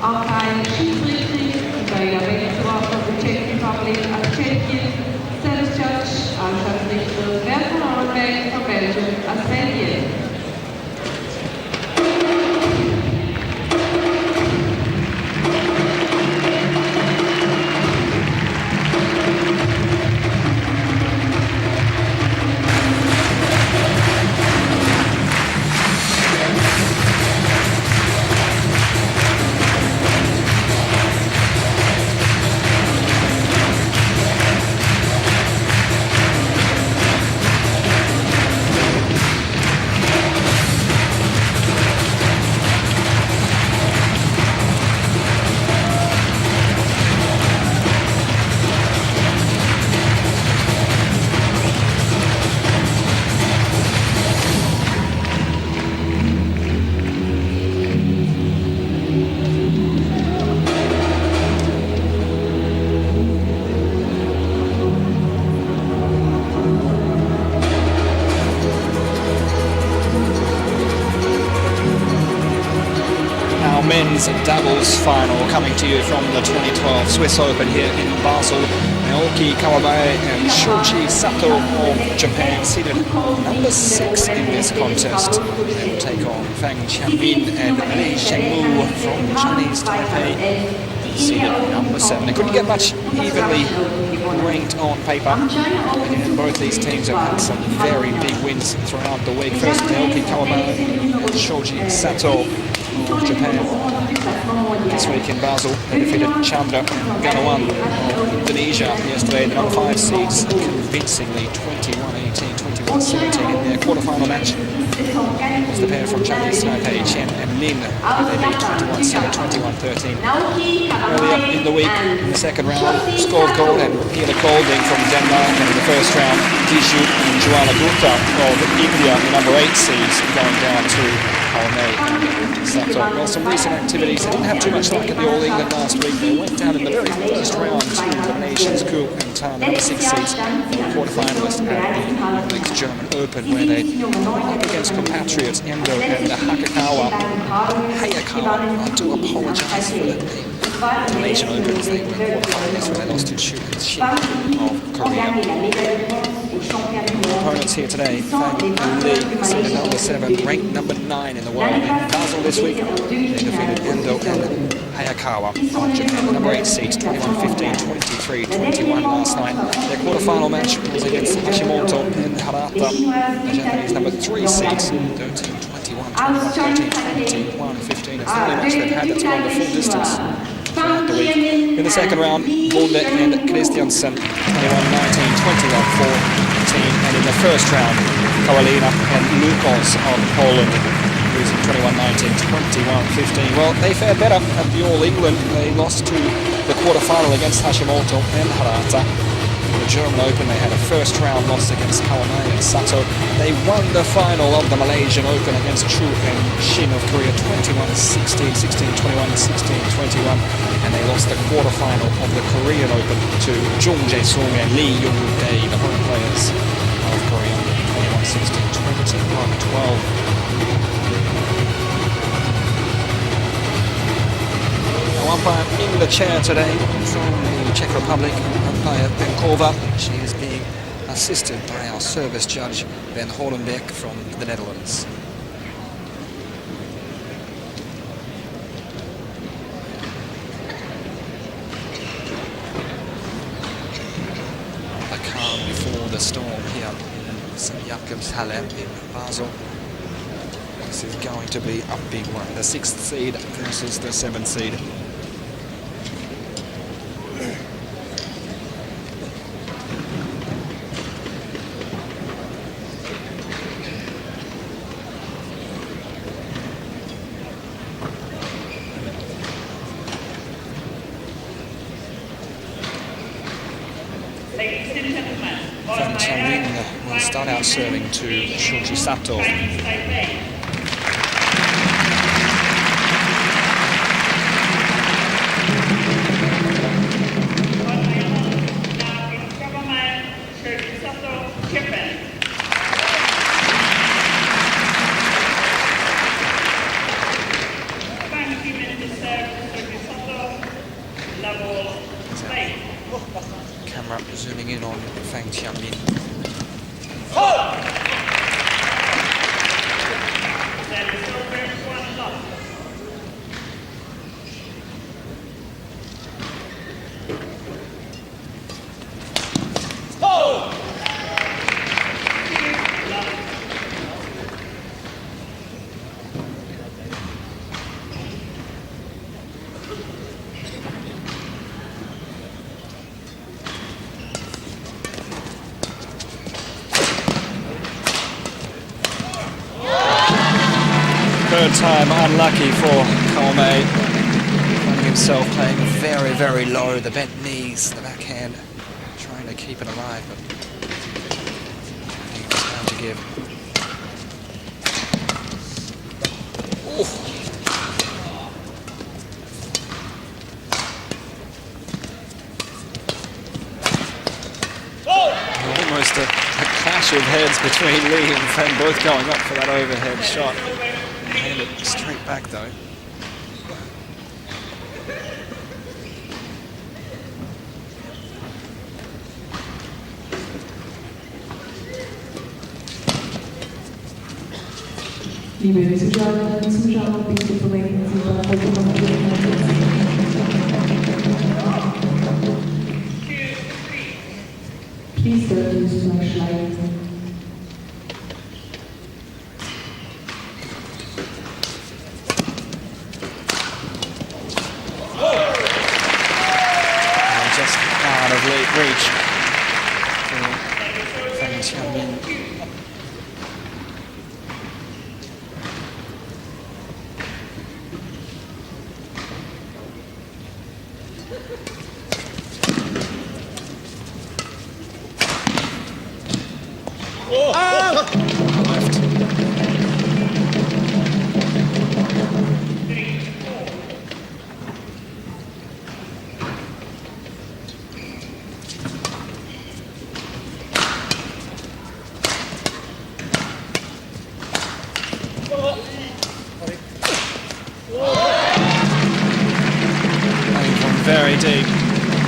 Archive schiedsrichter bei der Rechtsrat of the Czech Republic als Tschechien, Service Judge als Schiedsrichter Bertha Hornbeck von Belgien als Belgien. Men's doubles final coming to you from the 2012 Swiss Open here in Basel. Naoki Kawamae and Shoji Sato of Japan seated number 6 in this contest. They will take on Fang Chieh-min and Sheng-mu from Chinese Taipei, seated number 7. They couldn't get much evenly ranked on paper, and both these teams have had some very big wins throughout the week. First, Naoki Kawamae and Shoji Sato of Japan. This week in Basel, they defeated Chandra Ganawan of Indonesia yesterday, the number 5 seeds, convincingly 21-18, 21-17 in their quarterfinal match. It was the pair from Chinese Taipei, Chen and Lin. They beat 21-7, 21-13. Earlier in the week, in the second round, Skovgaard and Hila Kolding from Denmark, and in the first round, Dijou and Joanna Gupta of India, the number 8 seeds, going down to Kawamae and Sato. Well, some recent activities. They didn't have too much luck at the All England last week. They went down in the very first round to the Nations Coup and Tan, number 6 seeds, quarterfinalist at the next German Open, where they went up against compatriots Endo and Hayakawa. I do apologise for that name. The Malaysian Opens, they were quarterfinalists when they lost to Chieh-min of Korea. Opponents here today, Fang Chieh, seated number 7, ranked number 9 in the world. In Basel this week, they defeated Endo and Hayakawa of Japan, number 8 seeds, 21-15, 23-21 last night. Their quarterfinal match was against Hashimoto and Harata, the Japanese number 3 seeds, 13-21, 21-13, 21-15. It's the only match they've had that's gone the full distance throughout the week. In the second round, Bonde and Christiansen, 21-19, 21-4. And in the first round, Karolina and Lukos of Poland, losing 21-19, 21-15. Well, they fared better at the All England. They lost to the quarterfinal against Hashimoto and Harata. In the German Open, they had a first round loss against Kawamae and Sato. They won the final of the Malaysian Open against Chu and Shin of Korea, 21-16, 16-21, 16-21. And they lost the quarterfinal of the Korean Open to Jung Jae-sung and Lee Young-dae, the home players of Korea, 21-16, 21-12. Now, umpire in the chair today from the Czech Republic, umpire Penkova. She is being assisted by our service judge Ben Holenbeck from the Netherlands. Before the storm here in St. Jakobshalle in Basel. This is going to be a big one. The 6th seed versus the 7th seed. Fang Chieh-min will start out serving to Shoji Sato. camera zooming in on Fang Chieh-min. Third time unlucky for Kawamae, finding himself playing very, very low, the bent knees, the backhand, trying to keep it alive, but I think it's time to give. Almost a clash of heads between Lee and Fang, both going up for that overhead shot. Hand it straight back though. Liebe Zuschauerinnen und Zuschauer, bitte verwenden Sie das Please don't use flashlights. Just out of reach for Fang Chieh-min. Very deep,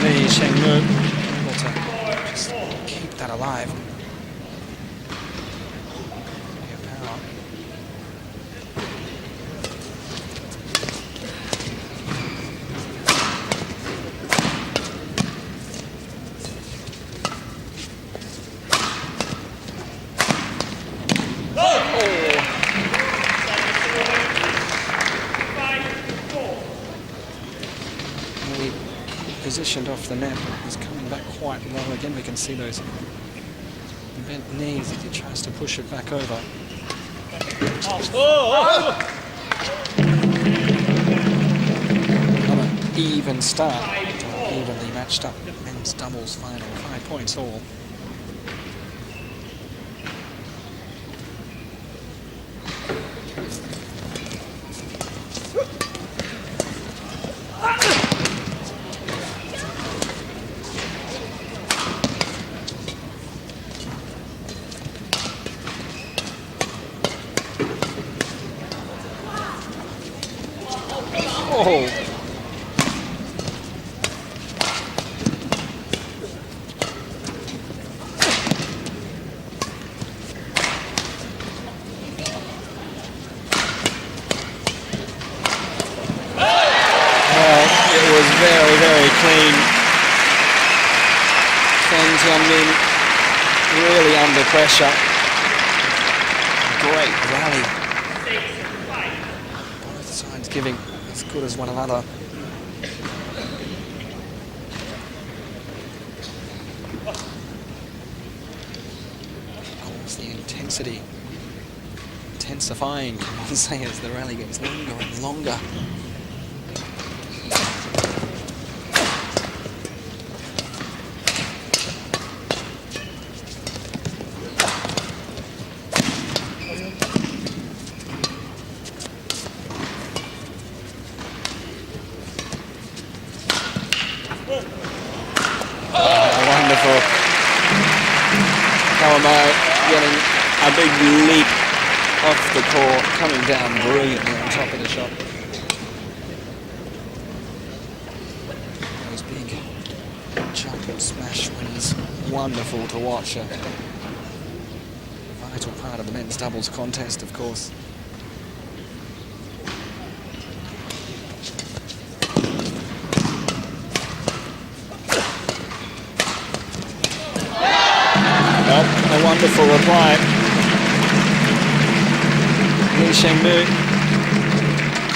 the Sheng-mu able to just keep that alive. Power. Positioned off the net, is coming back quite low. Again, we can see those bent knees as he tries to push it back over. Another even start, evenly matched up men's doubles final, 5 points all. Oh! It was very, very clean. Fang Chieh-min really under pressure. Great rally. Both sides giving as good as one another. Of course, the intensity intensifying, Kawamae, as the rally gets longer and longer. Wonderful. Kawamae getting a big leap off the court, coming down brilliantly on top of the shot. Those big jump Smash when he's wonderful to watch. A vital part of the men's doubles contest, of course. Well, a wonderful reply. Here's Sheng-mu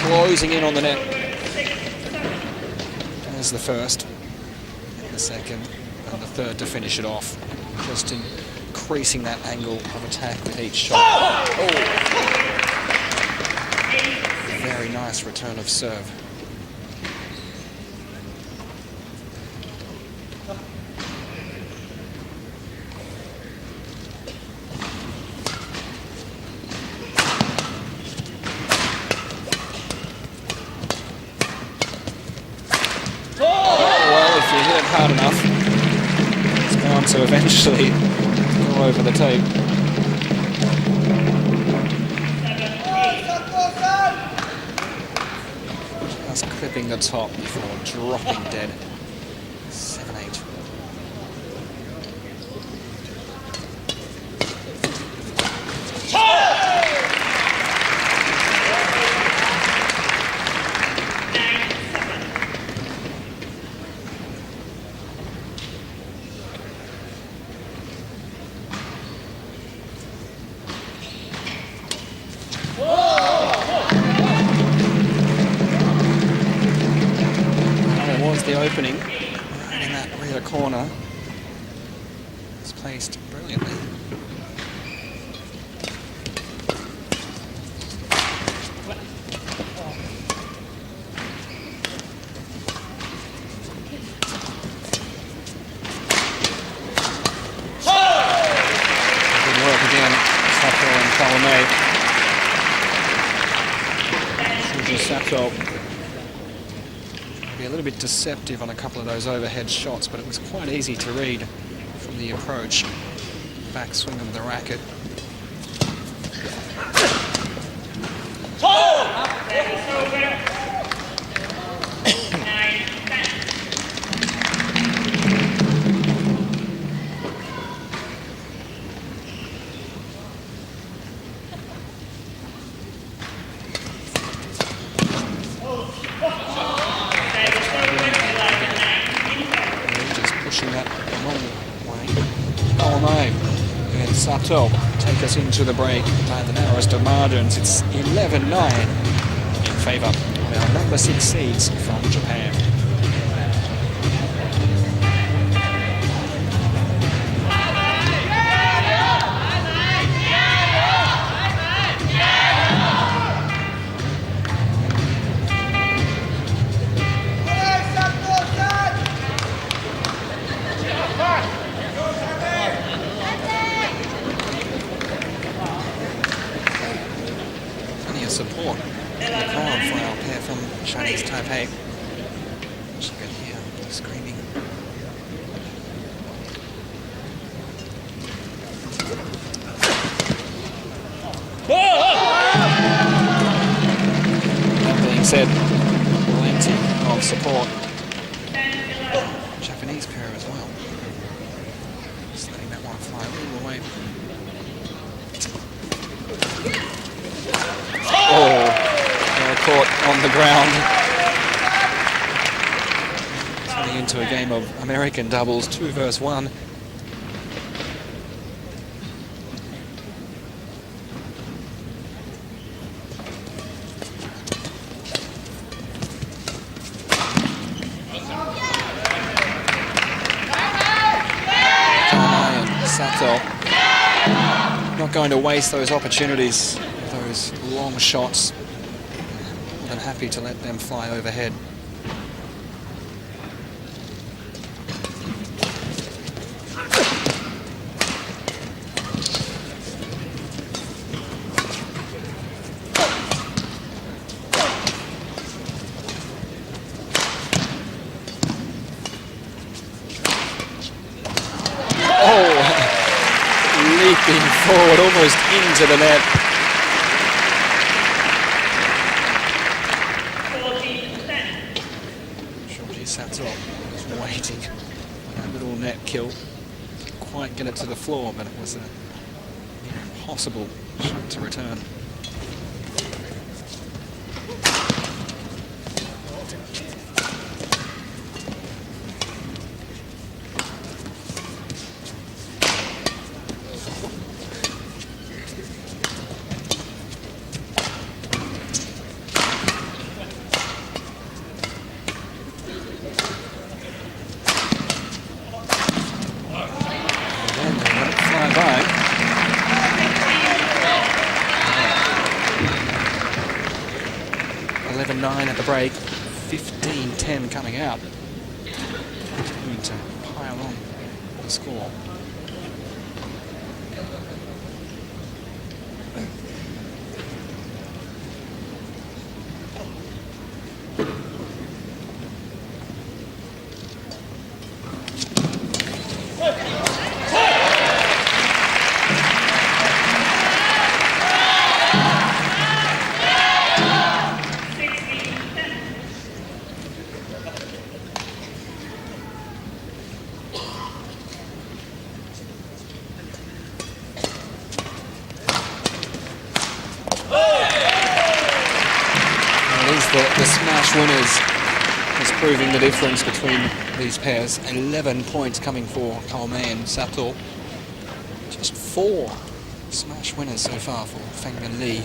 closing in on the net. There's the first, and the second, and the third to finish it off. Just increasing that angle of attack with each shot. Oh! Very nice return of serve. Hard enough, it's going to eventually go over the tape. Just clipping the top before dropping dead. 7-8. The opening in that rear corner is placed brilliantly. Good work again, Sato and Kawamae. Sato a little bit deceptive on a couple of those overhead shots, but it was quite easy to read from the approach. Backswing of the racket. That long way. Kawamae and Sato take us into the break by the narrowest of margins. It's 11-9 in favour of our number 6 seeds from Japan. Support in the crowd for our pair from Chinese Taipei. As you can hear screaming. That being said, plenty of support. Japanese pair as well. Just letting that one fly all the way. Oh, caught on the ground. Turning into a game of American doubles, 2 versus 1. Kawamae and Sato not going to waste those opportunities. Those long shots, more than happy to let them fly overhead. Oh, leaping forward almost into the net. Sato was waiting That little net kill. Didn't quite get it to the floor, but it was an impossible shot to return. At the break, 15-10 coming out. Continuing to pile on the score. The smash winners is proving the difference between these pairs. 11 points coming for Kawamae and Sato. Just 4 smash winners so far for Fang Chieh.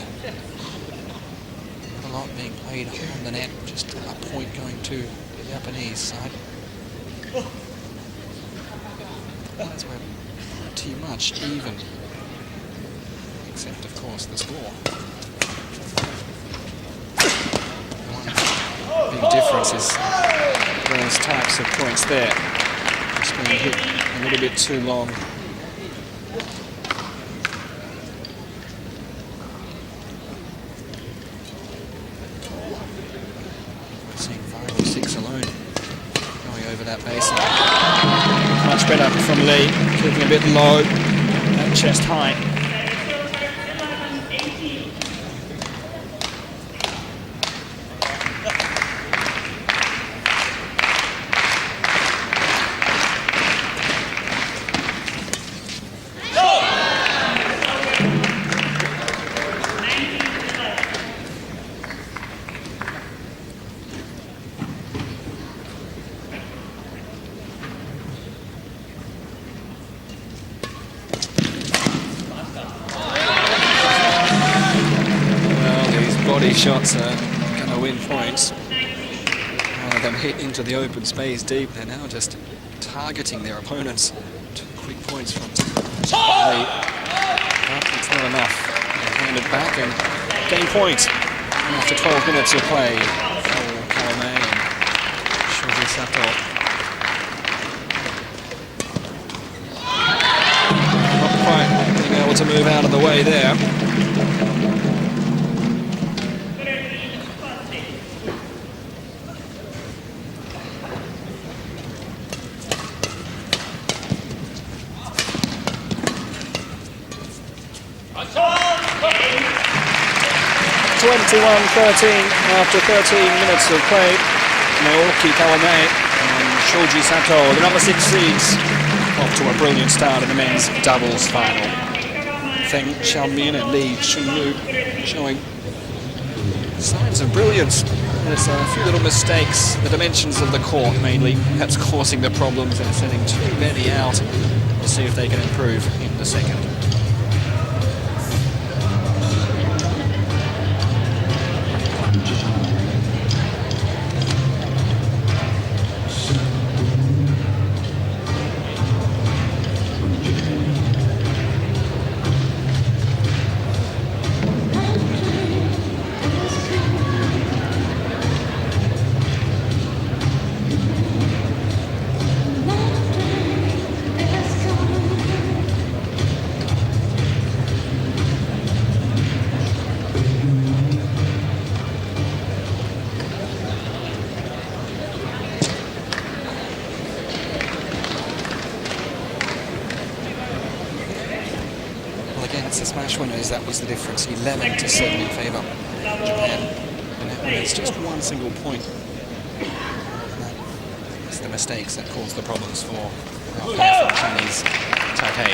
Not a lot being played on the net, just a point going to the Japanese side. That's where pretty much even, except of course the score. Big difference is those types of points there. Just being hit a little bit too long. Seeing 5 or 6 alone going over that base. Much better from Lee, keeping a bit low at chest height. 40 shots are going to win points. One of them hit into the open space deep. They're now just targeting their opponents. 2 quick points from Chieh. But it's not enough. They hand it back and gain points. And after 12 minutes of play for Kawamae and Sato. Not quite being able to move out of the way there. After 13 minutes of play, Kawamae and Sato, the number 6 seeds, off to a brilliant start in the men's doubles final. Fang Chieh-min and Sheng-mu showing signs of brilliance. There's a few little mistakes, the dimensions of the court mainly, perhaps causing the problems and sending too many out. We'll see if they can improve in the second. Against the smash winners, that was the difference. 11-7 in favour of Japan. And that was just one single point. It's the mistakes that cause the problems for our pair from Chinese Taipei.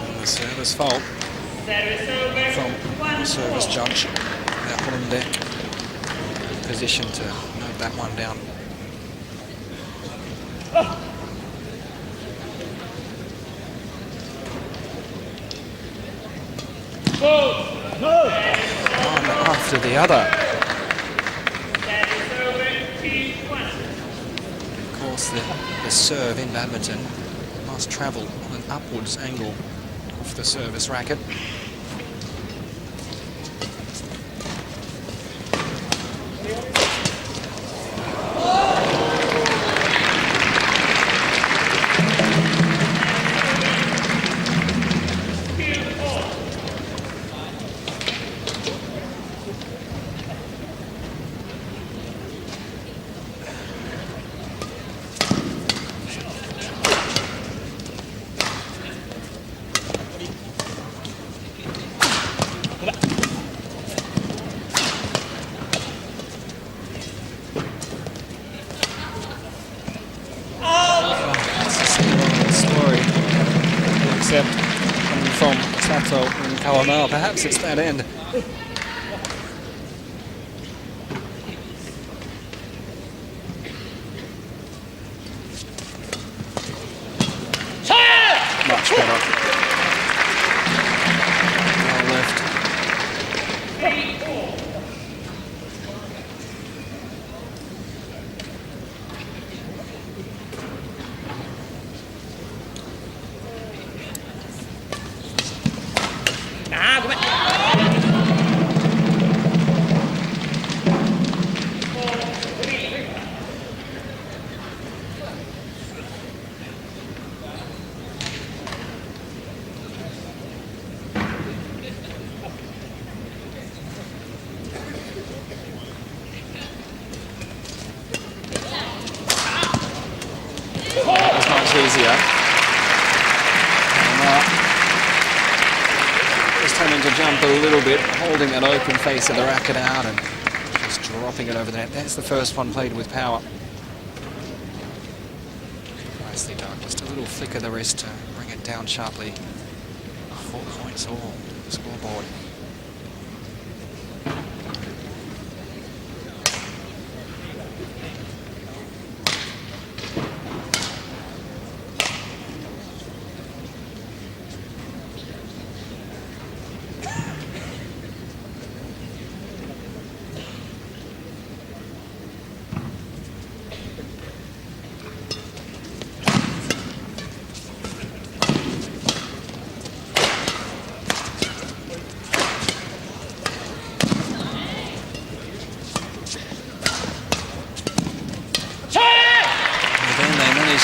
And the service fault from the service judge. They're on deck, position to note that one down. One after the other. Of course, the serve in badminton must travel on an upwards angle off the service racket. Except coming from Sato and Kawamae, perhaps it's that end. Much better. Well left. Easier. Just having to jump a little bit, holding that open face of the racket out and just dropping it over the net. That's the first one played with power. Nicely done. Just a little flick of the wrist to bring it down sharply. 4 points all on the scoreboard.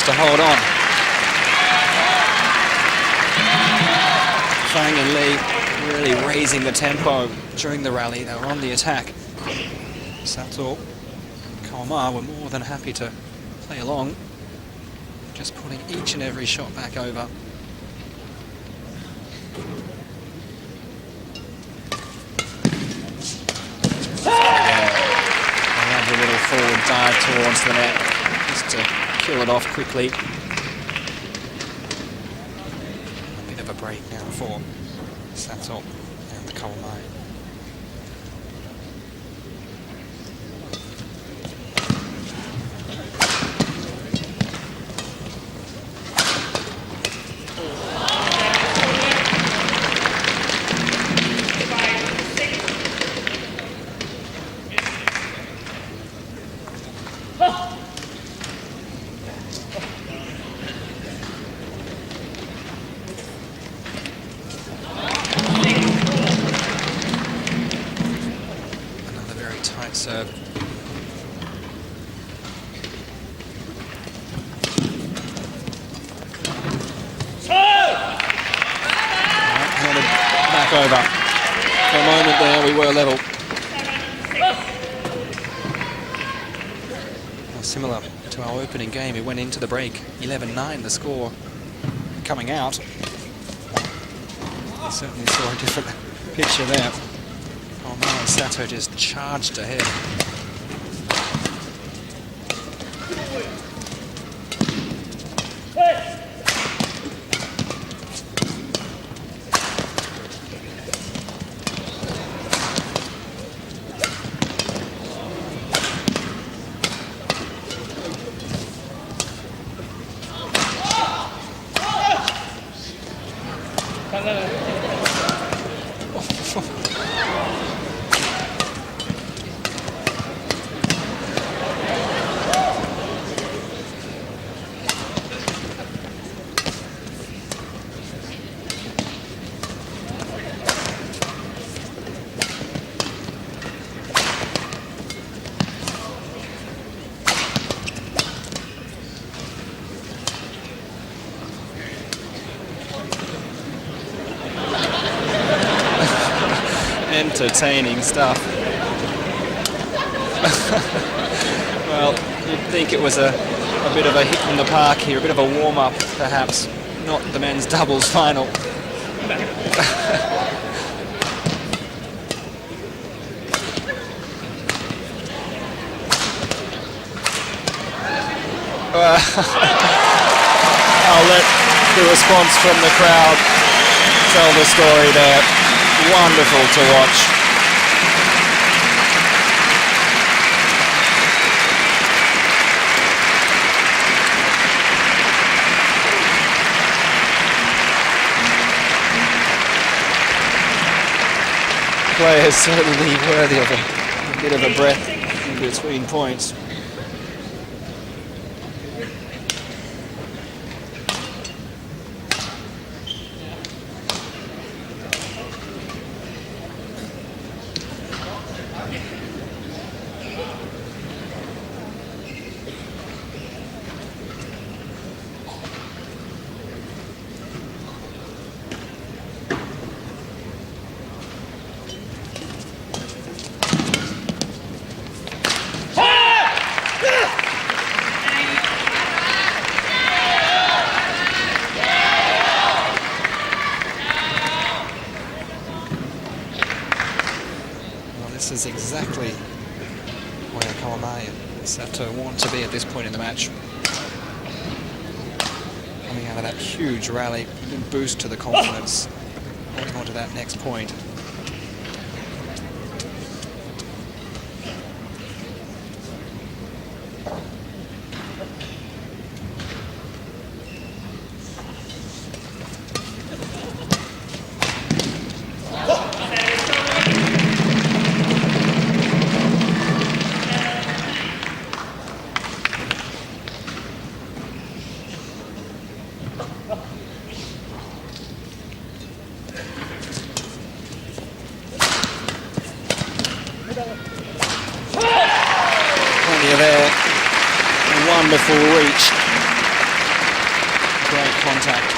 To hold on. Fang and Lee really raising the tempo during the rally. They were on the attack. Sato and Kawamae were more than happy to play along, just putting each and every shot back over. Another little forward dive towards the net, just to kill it off quickly. A bit of a break now for Sato and Kawamae. Serve. Handed back over. For a moment there, we were level. Well, similar to our opening game, it went into the break 11-9, the score coming out. Certainly saw a different picture there. Kawamae and Sato just charged ahead. Entertaining stuff. Well, you'd think it was a bit of a hit in the park here, a bit of a warm-up perhaps, not the men's doubles final. I'll let the response from the crowd tell the story there. Wonderful to watch. Player is certainly worthy of a bit of a breath in between points. This is exactly where Kawamae and Sato want to be at this point in the match. Coming out of that huge rally, big boost to the confidence, holding on to that next point. There, wonderful reach, great contact.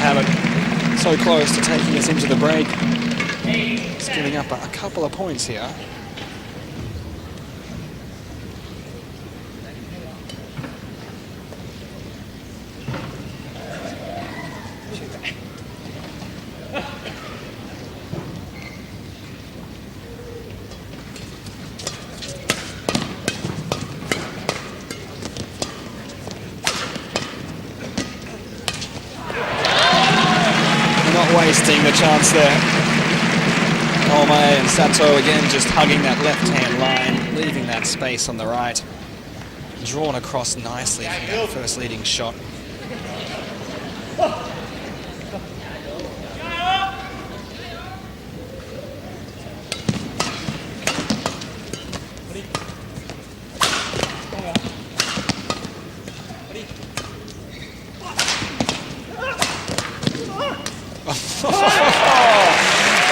Have it so close to taking us into the break. It's giving up a couple of points here. Wasting the chance there. Kawamae and Sato again just hugging that left-hand line, leaving that space on the right. Drawn across nicely from that first leading shot.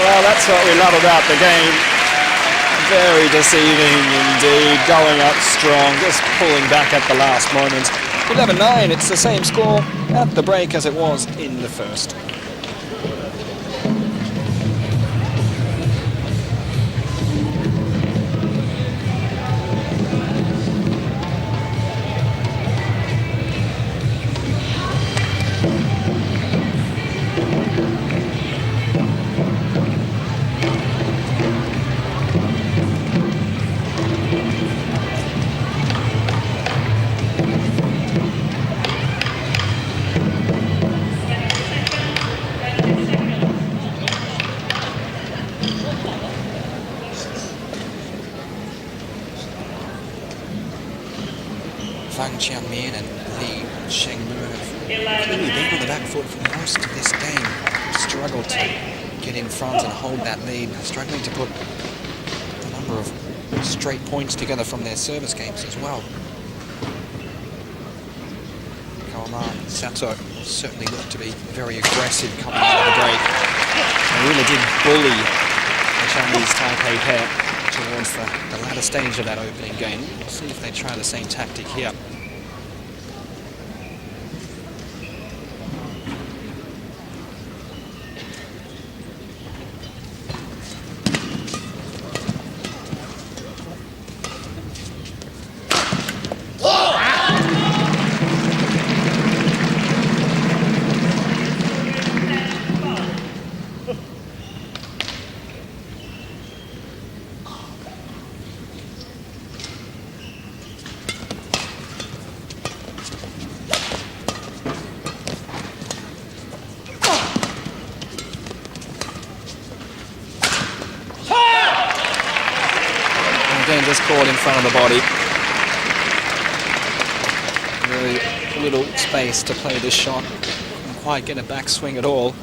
Well, that's what we love about the game. Very deceiving indeed, going up strong, just pulling back at the last moment. 11-9, it's the same score at the break as it was in the first. Fang Chieh-min and Sheng-mu have really been on the back foot for most of this game. Struggled to get in front and hold that lead, struggling to put a number of straight points together from their service games as well. Kawamae, Sato certainly looked to be very aggressive coming out of the break. They really did bully the Chinese Taipei pair towards the latter stage of that opening game. We'll see if they try the same tactic here. Again, just caught in front of the body. Very little space to play this shot. Couldn't quite get a backswing at all.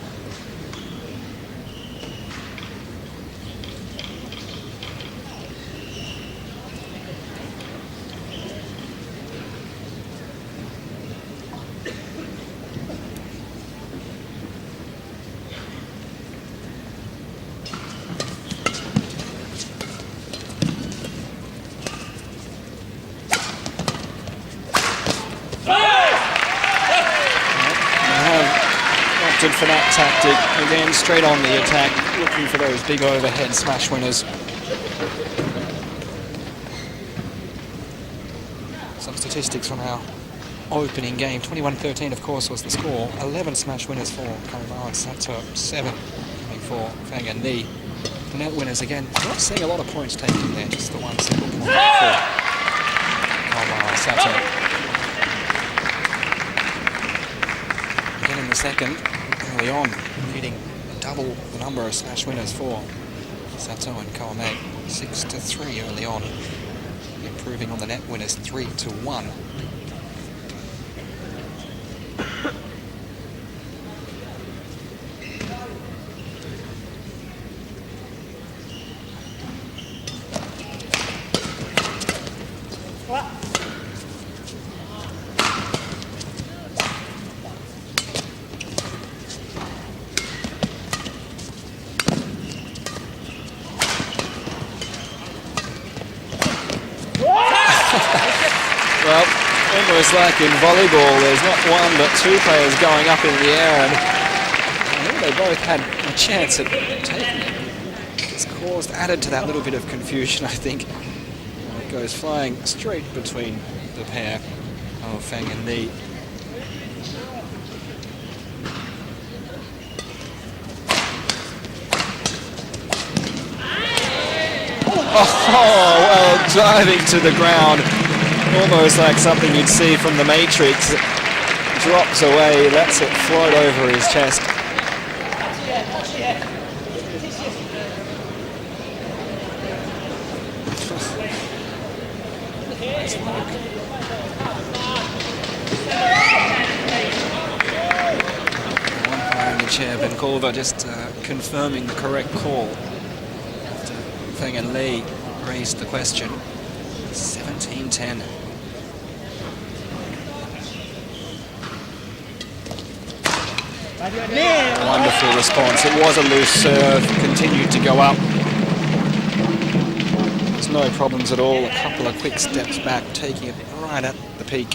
For that tactic, again straight on the attack, looking for those big overhead smash winners. Some statistics from our opening game. 21-13 of course was the score. 11 smash winners for Kawamae and Sato, 7 coming for Fang and Lee. The net winners again, not seeing a lot of points taken there, just the one single point for Kawamae and Sato. Again in the second, early on, leading double the number of smash winners for Sato and Kawamae, 6-3 early on, improving on the net winners 3-1. Well, almost like in volleyball, there's not one but two players going up in the air, and I think they both had a chance at taking it. It's caused, added to that little bit of confusion, I think. It goes flying straight between the pair of Fang and Lee. Oh, well, diving to the ground. Almost like something you'd see from the Matrix. Drops away, lets it float over his chest. Umpire in the chair, Benkova, just confirming the correct call. After Fang and Lee raised the question. 17-10. Wonderful response. It was a loose serve, continued to go up. There's no problems at all. A couple of quick steps back, taking it right at the peak.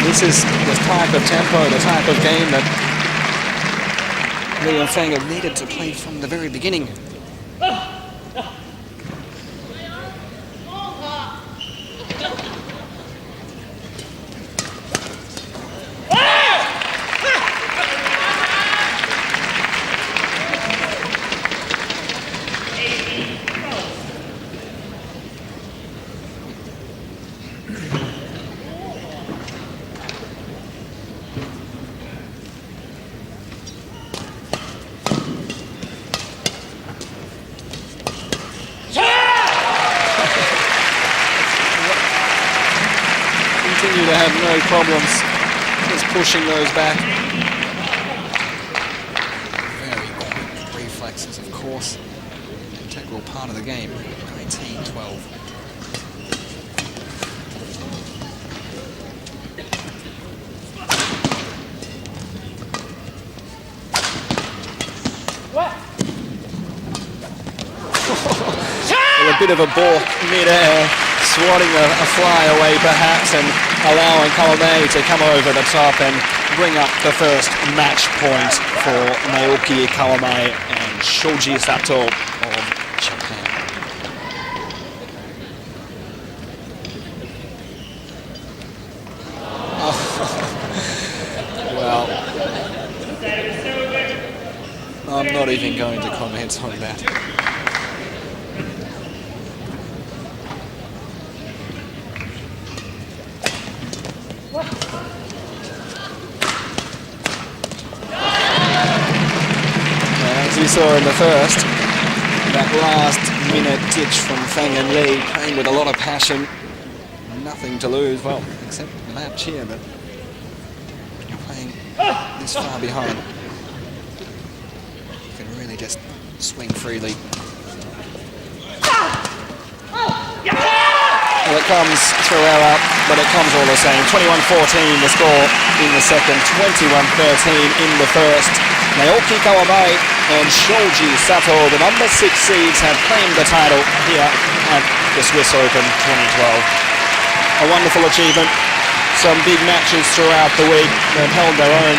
This is the type of tempo, the type of game that Lee and Fang have needed to play from the very beginning. Continue to have no problems just pushing those back. Very quick reflexes, of course. Integral part of the game. 19-12. Well, a bit of a ball mid-air, swatting a fly away perhaps, and allowing Kawamae to come over the top and bring up the first match point for Naoki Kawamae and Shoji Sato of Japan. Well, I'm not even going to comment on that. As we saw in the first, that last minute ditch from Fang and Lee, playing with a lot of passion, nothing to lose, well, except the match here, but you're playing this far behind. You can really just swing freely. Well, it comes through error, but it comes all the same. 21-14 the score in the second, 21-13 in the first. Naoki Kawamae and Shoji Sato, the number 6 seeds, have claimed the title here at the Swiss Open 2012. A wonderful achievement. Some big matches throughout the week. They've held their own,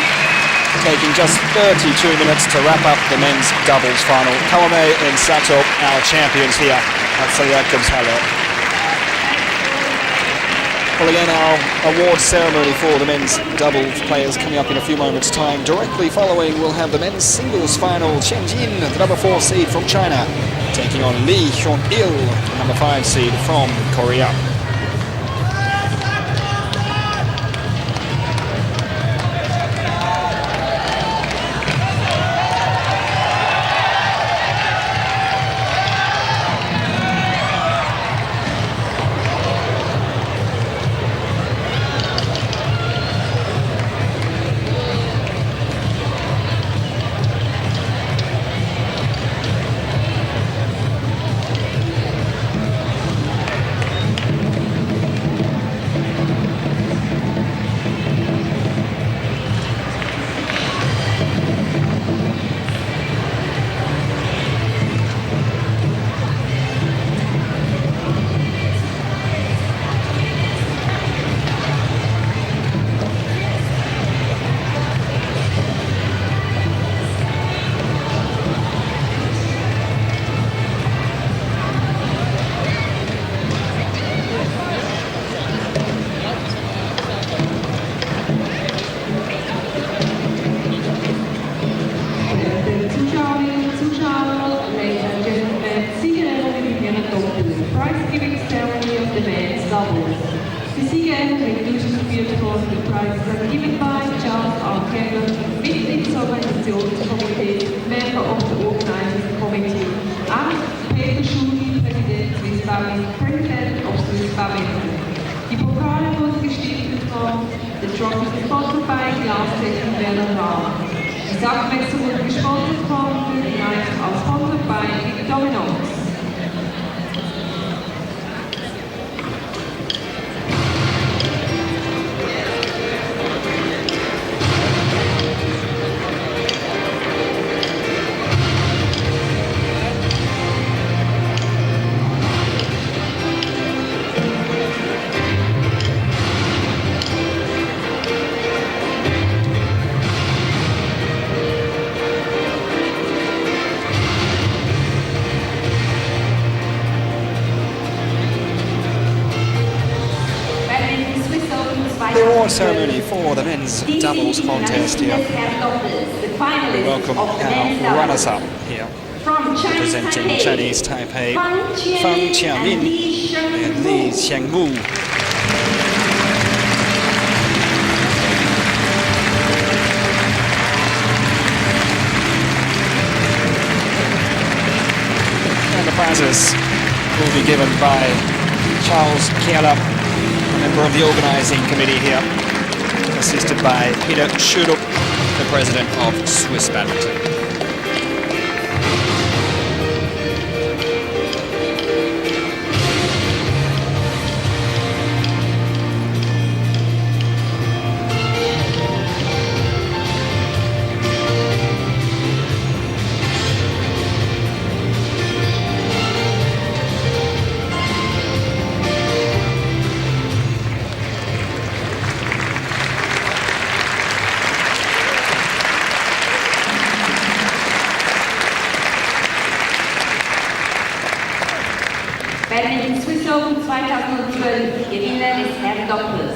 taking just 32 minutes to wrap up the men's doubles final. Kawamae and Sato, our champions here at Salyakkam's Halle. Well, again, our award ceremony for the men's doubles players coming up in a few moments' time. Directly following, we'll have the men's singles final. Chieh-min, the number 4 seed from China, taking on Lee Hyun-il, the number 5 seed from Korea. Die Pokale wurden gestiftet worden, der Trophy ist sponsored by Austechen werden da. Die Sachwechsel wurde gesponsert von United als Sponsor bei Domino's. The award ceremony for the men's doubles contest here. We welcome our runners-up here, representing Chinese Taipei, Fang Chieh-min and Sheng-mu. And the prizes will be given by Charles Kiela, member of the organising committee here, assisted by Peter Schurup, the president of Swiss Badminton. Badminton Swiss Open 2012, Gewinner des Herrendoppels.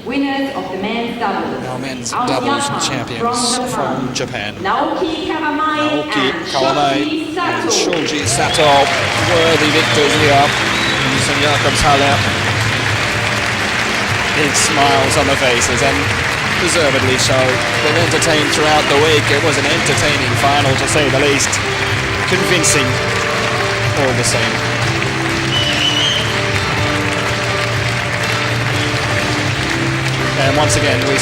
Winners of the men's doubles. Our men's doubles champions from Japan. Naoki Kawamae and Shoji Sato, worthy victors here. St. Jakob's Halle. Big smiles on the faces, and deservedly so. Been entertained throughout the week. It was an entertaining final, to say the least. Convincing, all the same. And once again, we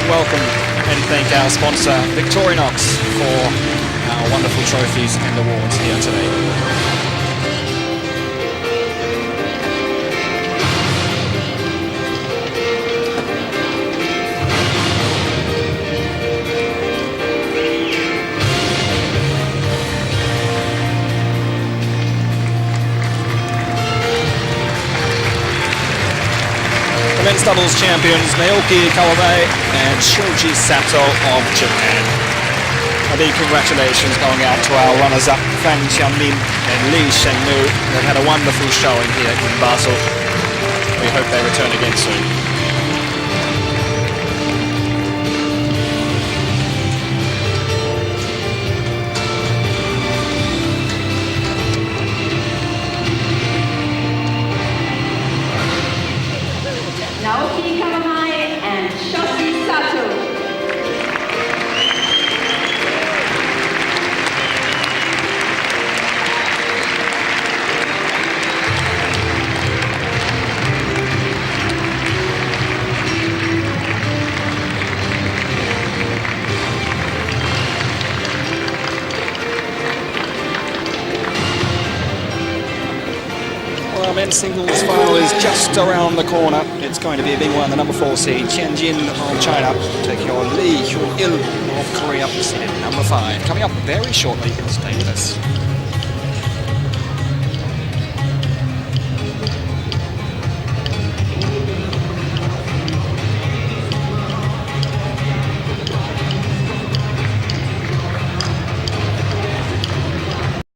welcome and thank our sponsor, Victorinox, for our wonderful trophies and awards here today. Men's doubles champions Naoki Kawamae and Shoji Sato of Japan. A big congratulations going out to our runners-up Fang Chieh-min and Sheng-mu. They've had a wonderful showing here in Basel. We hope they return again soon. Naoki Kawamae and Shoji Sato. Our men's singles final is just around the corner. It's going to be a big one. The number 4 seed, Tianjin of China, taking on Lee Hyun-il of Korea, seeded number 5. Coming up very shortly. Stay with us.